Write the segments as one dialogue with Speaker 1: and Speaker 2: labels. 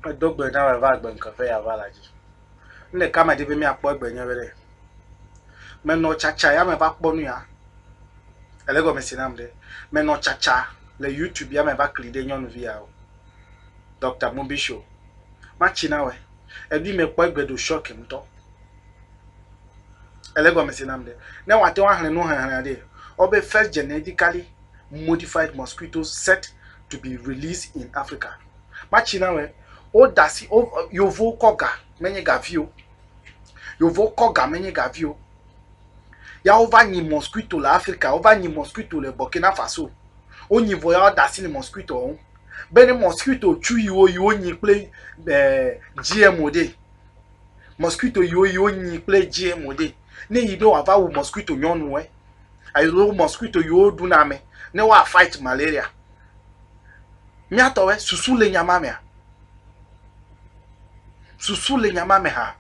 Speaker 1: Dogbe na va gbe nkafe ya va la ji. Nle kama de be mi akpo gbe nya bere. Me no chacha ya me va kpo nu ya. Elego me sinamde. Me no chacha le YouTube ya me va klide nyonu via. Dr. Mobisho. Ma china we. E bi me kpo gbe do shock mto. Elego me sinamde. Na wate wa hane no hane de. Obe first genetically modified mosquitoes set to be released in Africa. Ma china we. O dasi o yovo koga menye gavio. Yovo koga menye gavio. Ya ova ni mosquito la Africa, ova ni mosquito le Burkina Faso. O ni voya dasi ni mosquito on. Bene mosquito chu yo ni play GMO de. Mosquito yo ni play GMO de. Ne yido ava wo mosquito nyonu we. Ayo mosquito yo du na me. Ne wa fight malaria. Mi atowe susu le nyama me. Susu le nyama me ha.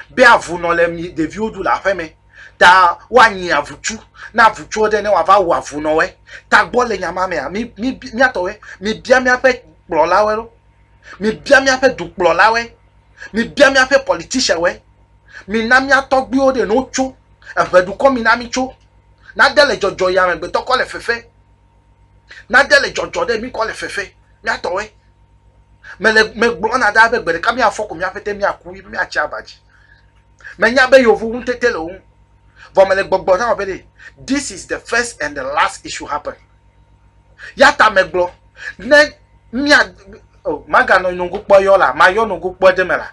Speaker 1: Be avu no le mi de viodu la feme. Ta wanyi avuchu na avuchu de ne wa va wo avu no we. Ta gbo le nyama me ha. Mi atowe mi bia mi ape kplo la we lo. Mi bia mi ape du kplo la we. Mi bia mi ape politician we. Mi na mi atogbi o de no chu. Evedu ko mi na mi chu. Na de le jojo ya me gbe to ko le fefe. Na de le jojo de mi ko le fefe. Mi atowe me gbo na da be gbere ka mi afoko mi afete mi aku mi achi abaji me nya be yovu un tetele un vo me le gbogbo na obede. This is the first and the last issue happen ya ta me gbo ne mi oh maga no nungu po yo la ma yo nungu po de mela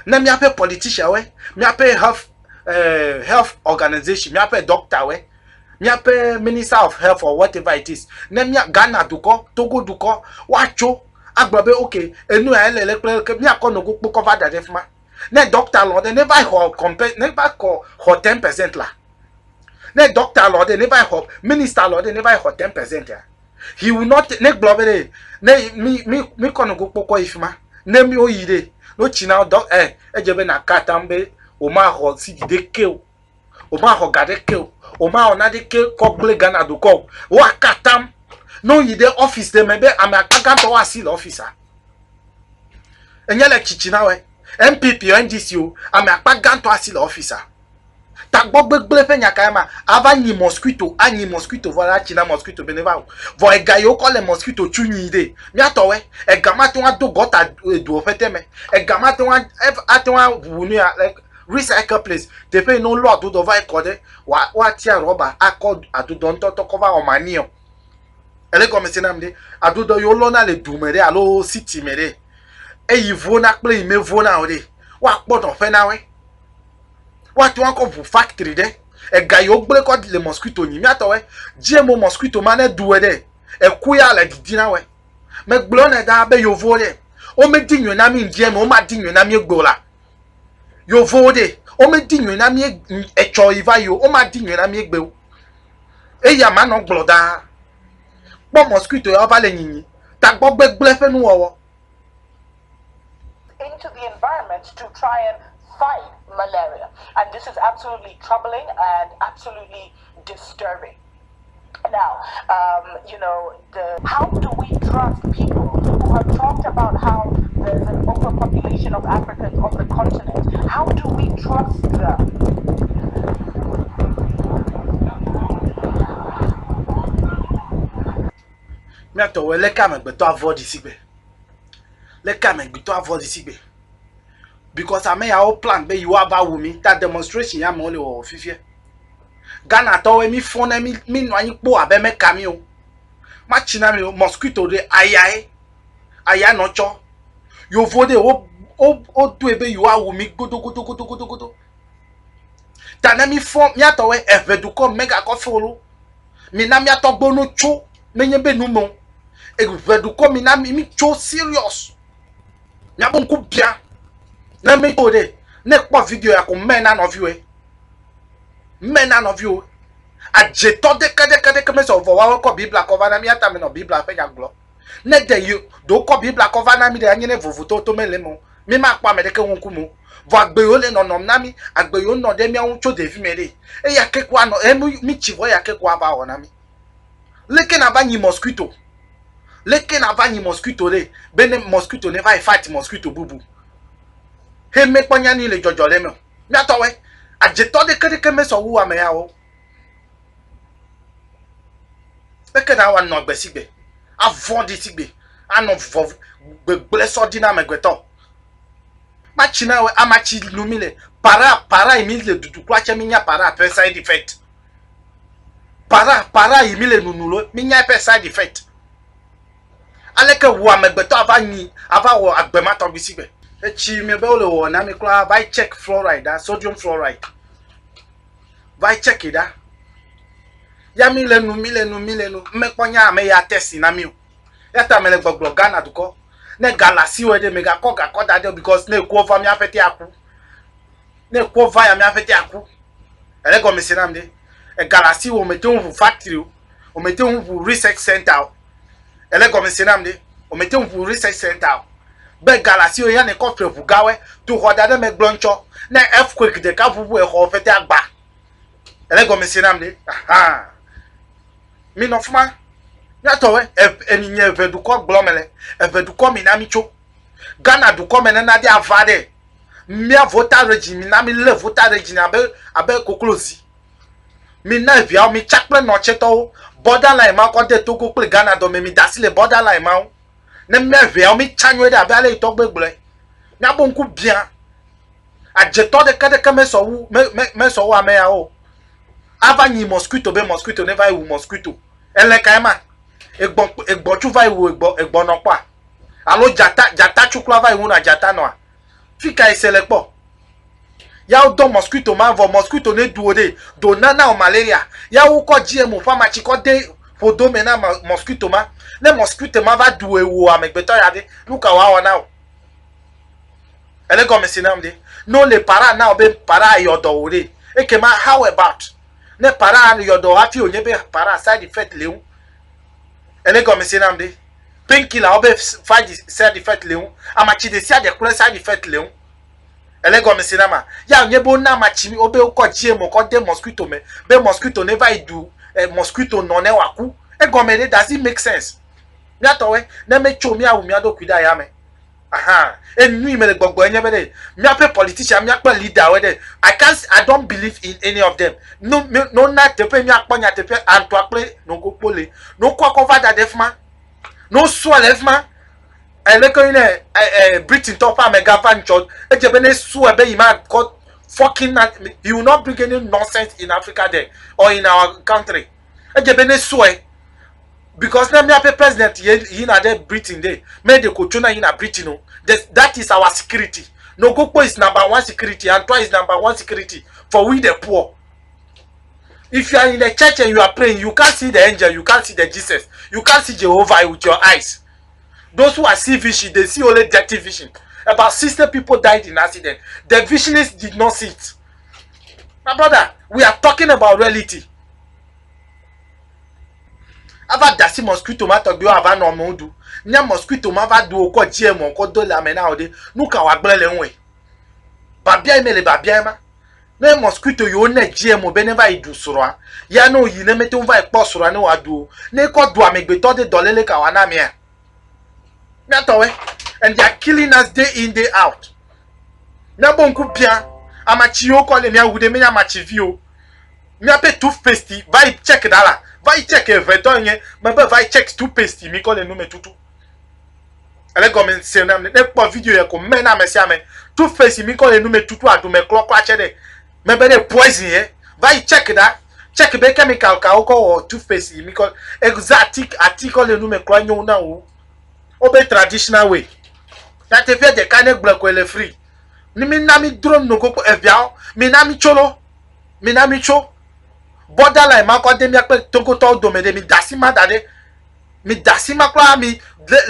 Speaker 1: ne mi ape politician we mi ape health organization mi ape doctor we mi ape minister of health or whatever it is ne mi Ghana duko Togo duko wacho agbabe okay enu ele ke mi akono go cover that defma ne doctor lord they never compare never call 10% la ne doctor lord they never help minister lord they never help 10% ya he will not ne globere ne mi kono go poko ifma ne mi oyire no china doc ejebe na katambe o ma ho si de ke o ma ho gade ke o ma ona de ke ko gle Ghana do ko wa katam no yi de office de mebe am akaga to asi officer enyele chichina we MPP o NDC o am akaga to asi officer ta gbogbegbele fe nyaka ma ava ni mosquito ani mosquito voila china mosquito beneva vo ega yo ko le mosquito chunyi de mi atowe ega ma to wa do gota do fete me ega ma to wa atwa wunu ya like recycle place they pay no law do vai code wa tia rubber accord adudo nto to cover o manio ele ko mesina mde adudo yo lo na le dumere alo city mere eyivo na ple imevo na ode wa podo fe na we wa ti won ko fu factory de ega yo gbe ko le mosquito ni mi atowe GMO mosquito mane duwe de ekuya le didi na we me gbo na da be yo vo de o me dinyo na mi GMO o ma dinyo na mi egbola yo vode o me dinyo na mi echo iva yo o ma dinyo na mi egbe o eya ma no gbloda bo mosquito ya ba le nyinyi ta gbo gbegble fe nu wo
Speaker 2: into the environment to try and fight malaria, and this is absolutely troubling and absolutely disturbing. Now, you know, how do we trust people who have talked about how there's an overpopulation of Africans on the continent? How do we trust them?
Speaker 1: mi atowe le ka me gbe to avoid sigbe le ka me gbe to avoid sigbe because I may our plan be you about with that demonstration ya me only o fifie Ghana towe mi phone mi no anyi po abe me kami o ma china mi mosquito de aya no cho yo vode o do ebe you are with me godo tana mi phone mi atowe evedu ko mega ko folo mi na mi atogbo no cho menye be nu mo evedu ko mi na mi cho serious nya bon ku bia na me go de ne po video ya ko mena no view ajeto de kade me so vo wa ko bibla cover na mi ata me no bibla fe ya glo ne de you do ko bibla cover na mi de anyene vovu to mele mo mi ma pa me de ke won ku mo vo agbe yo le no nom na mi agbe yo no de mi awon cho de fi me de e ya ke kwa no e mi chi vo ya ke kwa ba ona mi leke na ba nyi mosquito leke na va ni mosquito le bene mosquito ne va fight mosquito bubu he me ponya ni le jojo le me mi atowe ajeto de kede ke me so wu ame ya o leke na wa no gbe sigbe avon di sigbe ano gbe so di na megbeto machi na we amachi lumile para imile dudu kwa che minya para pe side effect para imile nunulo minya pe side effect aleke wo amegbeto ava wo agbema to bisibe echi me be ole wo na me kra vai check fluoride da sodium fluoride vai check ida ya milenu mmekonya ame ya test na mi o ya ta mele gbogbo Ghana duko ne galaxy we de mega ko ga ko da de because ne ko fa mi afeti aku ne ko va ya mi afeti aku ele go mi sinam de e galaxy wo mete un factory o mete un research center ele go mi sinam de o mete un research center be galaxy o ya ne ko frefu gawe to ho da de me gloncho ne earthquake de ka fufu e ho feti agba ele go mi sinam de aha mi no fuma ya towe eninye veduko glomele veduko minamicho Ghana duko menena dia avade mi voter regime na mi le voter regime abe koklozi mi na via mi chakple no cheto borderline ma ko de Togo pe Ghana do mi dasi le borderline ma ne me via mi chanwe da be ale to gbegbele na bonku bien ajeto de kede keme so wu me so wa me ya o ava ni mosquito ne va wu mosquito ele kaima egbo chu vai wo egbo no pa alo jata chukla vai wo na jata no fika isele po ya do mosquito ma vo mosquito ne duode do nana o malaria ya wo ko GMO pharmacy ko de fodo mena mosquito ma le mosquito ma va duwe wo amegbeto ya de luka wa na o ele go mesinam de no le para na obe para yodo ore ekema how about ne para yodo afi onye be para side effect lewu ele go mesinam de painkiller obe side effect lewu amachi de sia de kure side effect lewu ele go mesinama ya onye bo na amachi obe ko GMO ko de mosquito me be mosquito never do mosquito no ne waku e go me does it make sense mi atowe na me chomi awu mi adokwida ya me aha enu imele gbogbo enye bede mi ape politician mi ape leader we de I don't believe in any of them no na tepe mi akponya tepe anto akple no go pole no kwa cover that defman no so lefman eleko ine Britain top mega van church ejebe ne so ebe yima god fucking you will not bring any nonsense in Africa there or in our country ejebe ne so because na me ape president yi na there Britain there me de ko chuna yi na Britain no that is our security no Gokpo is number one security and twice is number one security for we the poor. If you are in the church and you are praying, you can't see the angel, you can't see the Jesus, you can't see Jehovah with your eyes. Those who are see vision, they see only dirty vision. About 60 people died in accident. The visionists did not see it. My brother, we are talking about reality. Ava dasi mosquito ma to bi ava no modu. Nya mosquito ma va du ko GMO ko do la mena ode. Nu ka wa gbele nwe. Babia imele babia ma. Ne mosquito yo ne GMO be never idu soro a. Ya no yi ne mete va ipo soro ne wa du. Ne ko du amegbeto de dolele ka wa na me a. Me atowe. And they are killing us day in day out. Na bonku bia amachi yo ko le mi awude me nya amachi vio. Mi ape toothpaste vai check dala. Vai check everything, mais vai check toothpaste mi ko le no me tutu. Ale go me se na ne po video ye ko me na me sia me. Toothpaste mi ko le no me tutu adu me clock kwa chede. Me be de poison ye. Vai check that. Check be chemical ka o ko toothpaste mi ko exact article le no me kwa nyu na o. Obe traditional way. That if you de kane gble ko le free. Ni mi na mi drone no ko evia. Mi na mi cholo. Mi na mi cho. Borderline ma ko de mi ape Togo to do me de mi dasima dade mi dasima kwa mi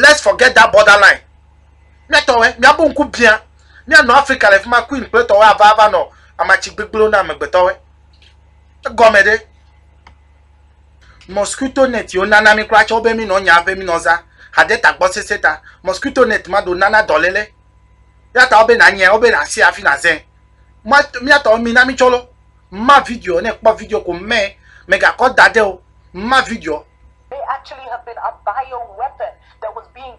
Speaker 1: let's forget that borderline mi to we mi abonku bien mi no Africa le ma queen play to we ava no amachi gbegbelo na megbeto we gomede mosquito net yo nana mi kwa cho be mi no nya be mi no za hade tagbo seseta mosquito net ma do nana dolele ya ta obe na nya obe na si afi na zen mi ato mi na mi cholo ma video ne pa video ko me mega ko dade o ma video
Speaker 2: they actually have been a bioweapon that was being